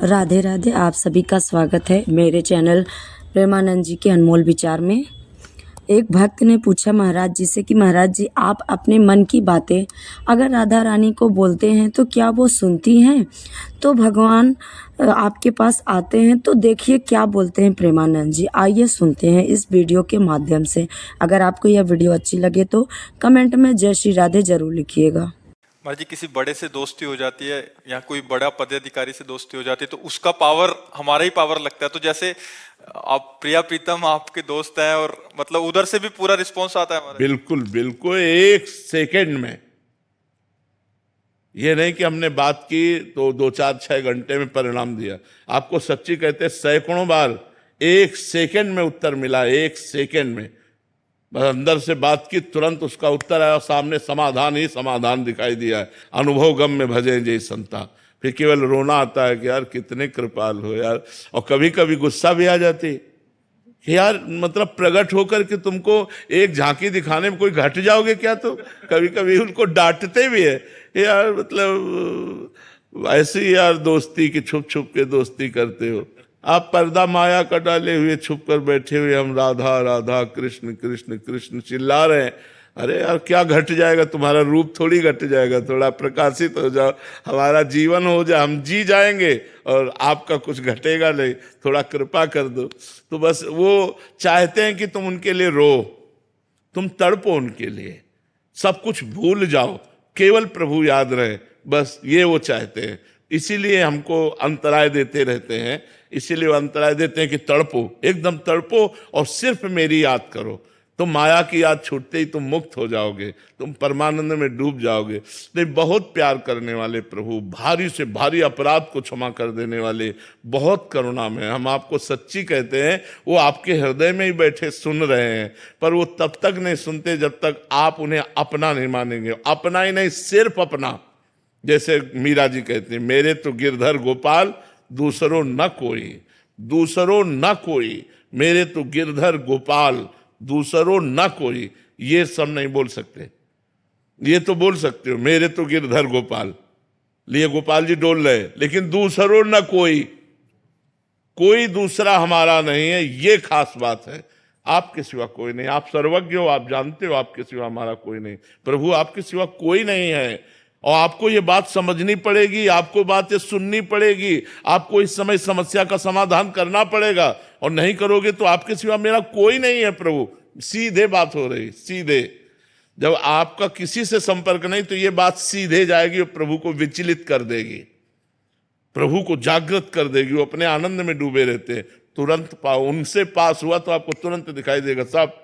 राधे राधे। आप सभी का स्वागत है मेरे चैनल प्रेमानंद जी के अनमोल विचार में। एक भक्त ने पूछा महाराज जी से कि महाराज जी, आप अपने मन की बातें अगर राधा रानी को बोलते हैं तो क्या वो सुनती हैं? तो भगवान आपके पास आते हैं, तो देखिए क्या बोलते हैं प्रेमानंद जी। आइए सुनते हैं इस वीडियो के माध्यम से। अगर आपको यह वीडियो अच्छी लगे तो कमेंट में जय श्री राधे जरूर लिखिएगा। महाराज जी, किसी बड़े से दोस्ती हो जाती है या कोई बड़ा पदाधिकारी से दोस्ती हो जाती है तो उसका पावर हमारा ही पावर लगता है। तो जैसे आप प्रिया प्रीतम आपके दोस्त हैं और मतलब उधर से भी पूरा रिस्पॉन्स आता है हमारे। बिल्कुल बिल्कुल, एक सेकंड में। ये नहीं कि हमने बात की तो 2-4-6 घंटे में परिणाम दिया। आपको सच्ची कहते हैं, सैकड़ों बार एक सेकंड में उत्तर मिला, एक सेकंड में। बस अंदर से बात की, तुरंत उसका उत्तर आया, सामने समाधान ही समाधान दिखाई दिया है। अनुभव गम में भजे जय संता। फिर केवल रोना आता है कि यार कितने कृपाल हो यार। और कभी कभी गुस्सा भी आ जाती कि यार मतलब प्रकट होकर के तुमको एक झांकी दिखाने में कोई घट जाओगे क्या? तो कभी कभी उनको डांटते भी है यार, मतलब ऐसी यार दोस्ती की छुप छुप के दोस्ती करते हो आप। पर्दा माया का डाले हुए छुप कर बैठे हुए हम राधा राधा कृष्ण कृष्ण कृष्ण चिल्ला रहे हैं। अरे यार क्या घट जाएगा? तुम्हारा रूप थोड़ी घट जाएगा। थोड़ा प्रकाशित हो जाओ, हमारा जीवन हो जाए, हम जी जाएंगे और आपका कुछ घटेगा नहीं। थोड़ा कृपा कर दो। तो बस वो चाहते हैं कि तुम उनके लिए रो, तुम तड़पो उनके लिए, सब कुछ भूल जाओ, केवल प्रभु याद रहे। बस ये वो चाहते हैं। इसीलिए हमको अंतराय देते रहते हैं। इसीलिए वो अंतराय देते हैं कि तड़पो, एकदम तड़पो और सिर्फ मेरी याद करो। तुम माया की याद छूटते ही तुम मुक्त हो जाओगे, तुम परमानंद में डूब जाओगे। नहीं, बहुत प्यार करने वाले प्रभु, भारी से भारी अपराध को क्षमा कर देने वाले, बहुत करुणा में। हम आपको सच्ची कहते हैं, वो आपके हृदय में ही बैठे सुन रहे हैं, पर वो तब तक नहीं सुनते जब तक आप उन्हें अपना नहीं मानेंगे। अपना ही नहीं, सिर्फ अपना। जैसे मीरा जी कहते हैं, मेरे तो गिरधर गोपाल दूसरों न कोई, दूसरों न कोई, मेरे तो गिरधर गोपाल दूसरों न कोई। ये सब नहीं बोल सकते। ये तो बोल सकते हो, मेरे तो गिरधर गोपाल, लिए गोपाल जी डोल रहे, लेकिन दूसरों न कोई, कोई दूसरा हमारा नहीं है। ये खास बात है। आपके सिवा कोई नहीं। आप सर्वज्ञ हो, आप जानते हो आपके सिवा हमारा कोई नहीं। प्रभु आपके सिवा कोई नहीं है। और आपको ये बात समझनी पड़ेगी, आपको बातें सुननी पड़ेगी, आपको इस समय समस्या का समाधान करना पड़ेगा। और नहीं करोगे तो आपके सिवा मेरा कोई नहीं है प्रभु। सीधे बात हो रही, सीधे। जब आपका किसी से संपर्क नहीं तो ये बात सीधे जाएगी और प्रभु को विचलित कर देगी, प्रभु को जागृत कर देगी। वो अपने आनंद में डूबे रहते हैं। तुरंत पाओ, उनसे पास हुआ तो आपको तुरंत दिखाई देगा, सब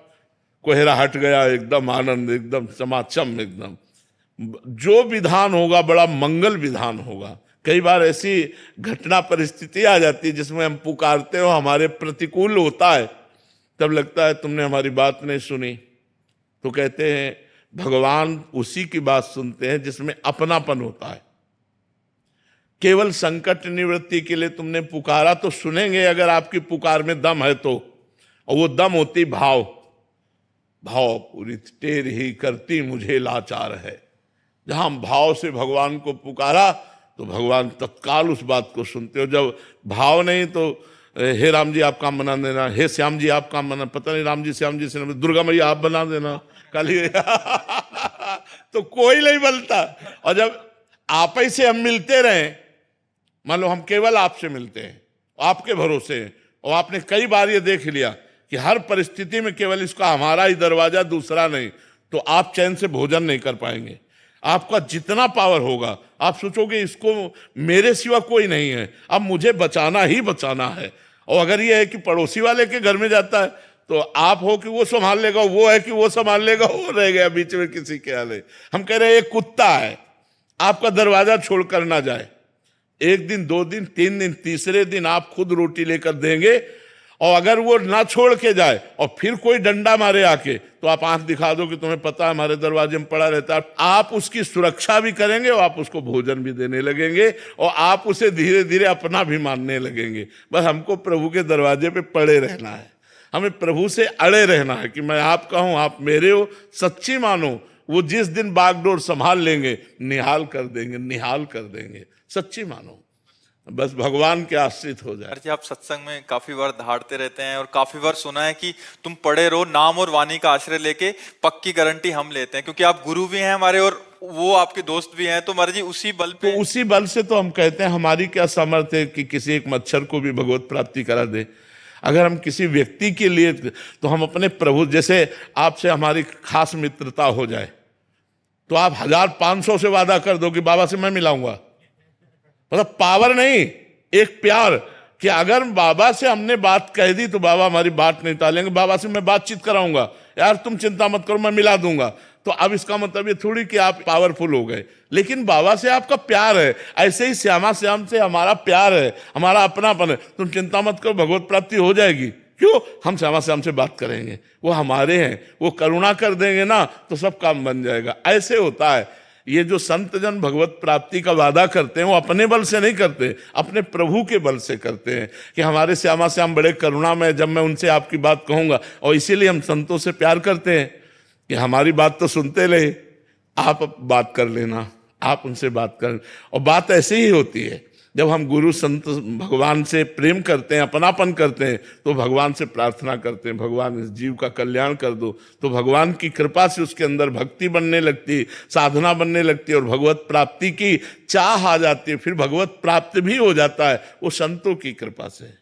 कोहरा हट गया, एकदम आनंद, एकदम समाचम, एकदम जो विधान होगा बड़ा मंगल विधान होगा। कई बार ऐसी घटना परिस्थिति आ जाती है जिसमें हम पुकारते हो, हमारे प्रतिकूल होता है, तब लगता है तुमने हमारी बात नहीं सुनी। तो कहते हैं भगवान उसी की बात सुनते हैं जिसमें अपनापन होता है। केवल संकट निवृत्ति के लिए तुमने पुकारा तो सुनेंगे, अगर आपकी पुकार में दम है तो। और वो दम होती भाव। भाव पूरी टेर ही करती मुझे लाचार है। जहां भाव से भगवान को पुकारा तो भगवान तत्काल उस बात को सुनते हो। जब भाव नहीं तो हे राम जी आप काम बना देना, हे श्याम जी आप काम बना, पता नहीं राम जी श्याम जी से, दुर्गा मैया आप बना देना काली तो कोई नहीं बनता। और जब आप ही से हम मिलते रहे, मान लो हम केवल आपसे मिलते हैं, आपके भरोसे हैं, और आपने कई बार ये देख लिया कि हर परिस्थिति में केवल इसका हमारा ही दरवाजा, दूसरा नहीं, तो आप चैन से भोजन नहीं कर पाएंगे। आपका जितना पावर होगा आप सोचोगे इसको मेरे सिवा कोई नहीं है, अब मुझे बचाना ही बचाना है। और अगर ये है कि पड़ोसी वाले के घर में जाता है तो आप हो कि वो संभाल लेगा, वो है कि वो संभाल लेगा, वो रह गया बीच में किसी के आले। हम कह रहे हैं एक कुत्ता है, आपका दरवाजा छोड़कर ना जाए। एक दिन, 2 दिन, 3 दिन, तीसरे दिन आप खुद रोटी लेकर देंगे। और अगर वो ना छोड़ के जाए और फिर कोई डंडा मारे आके, तो आप आंख दिखा दो कि तुम्हें पता है हमारे दरवाजे में पड़ा रहता है। आप उसकी सुरक्षा भी करेंगे और आप उसको भोजन भी देने लगेंगे और आप उसे धीरे धीरे अपना भी मानने लगेंगे। बस हमको प्रभु के दरवाजे पे पड़े रहना है, हमें प्रभु से अड़े रहना है कि मैं आपका हूं, आप मेरे हो, सच्ची मानो। वो जिस दिन बागडोर संभाल लेंगे, निहाल कर देंगे, निहाल कर देंगे, सच्ची मानो। बस भगवान के आश्रित हो जाए। महाराज जी, आप सत्संग में काफी बार दहाड़ते रहते हैं और काफी बार सुना है कि तुम पढ़े रहो, नाम और वाणी का आश्रय लेके पक्की गारंटी हम लेते हैं, क्योंकि आप गुरु भी हैं हमारे और वो आपके दोस्त भी हैं। तो महाराज जी उसी बल पे, तो उसी बल से तो हम कहते हैं हमारी क्या सामर्थ्य है कि किसी एक मच्छर को भी भगवत प्राप्ति करा दे। अगर हम किसी व्यक्ति के लिए, तो हम अपने प्रभु, जैसे आपसे हमारी खास मित्रता हो जाए तो आप 1500 से वादा कर दो कि बाबा से मैं मिलाऊंगा। मतलब पावर नहीं, एक प्यार कि अगर बाबा से हमने बात कह दी तो बाबा हमारी बात नहीं टालेंगे, बाबा से मैं बातचीत कराऊंगा, यार तुम चिंता मत करो मैं मिला दूंगा। तो अब इसका मतलब ये थोड़ी कि आप पावरफुल हो गए, लेकिन बाबा से आपका प्यार है। ऐसे ही श्यामा श्याम से हमारा प्यार है, हमारा अपनापन है। तुम चिंता मत करो, भगवत प्राप्ति हो जाएगी। क्यों? हम श्यामा श्याम से बात करेंगे, वो हमारे हैं, वो करुणा कर देंगे ना तो सब काम बन जाएगा। ऐसे होता है। ये जो संत जन भगवत प्राप्ति का वादा करते हैं वो अपने बल से नहीं करते, अपने प्रभु के बल से करते हैं कि हमारे श्यामा श्याम बड़े करुणा में, जब मैं उनसे आपकी बात कहूंगा। और इसीलिए हम संतों से प्यार करते हैं कि हमारी बात तो सुनते रहे, आप बात कर लेना, आप उनसे बात कर। और बात ऐसे ही होती है, जब हम गुरु संत भगवान से प्रेम करते हैं, अपनापन करते हैं, तो भगवान से प्रार्थना करते हैं, भगवान इस जीव का कल्याण कर दो। तो भगवान की कृपा से उसके अंदर भक्ति बनने लगती, साधना बनने लगती है और भगवत प्राप्ति की चाह आ जाती है। फिर भगवत प्राप्त भी हो जाता है, वो संतों की कृपा से।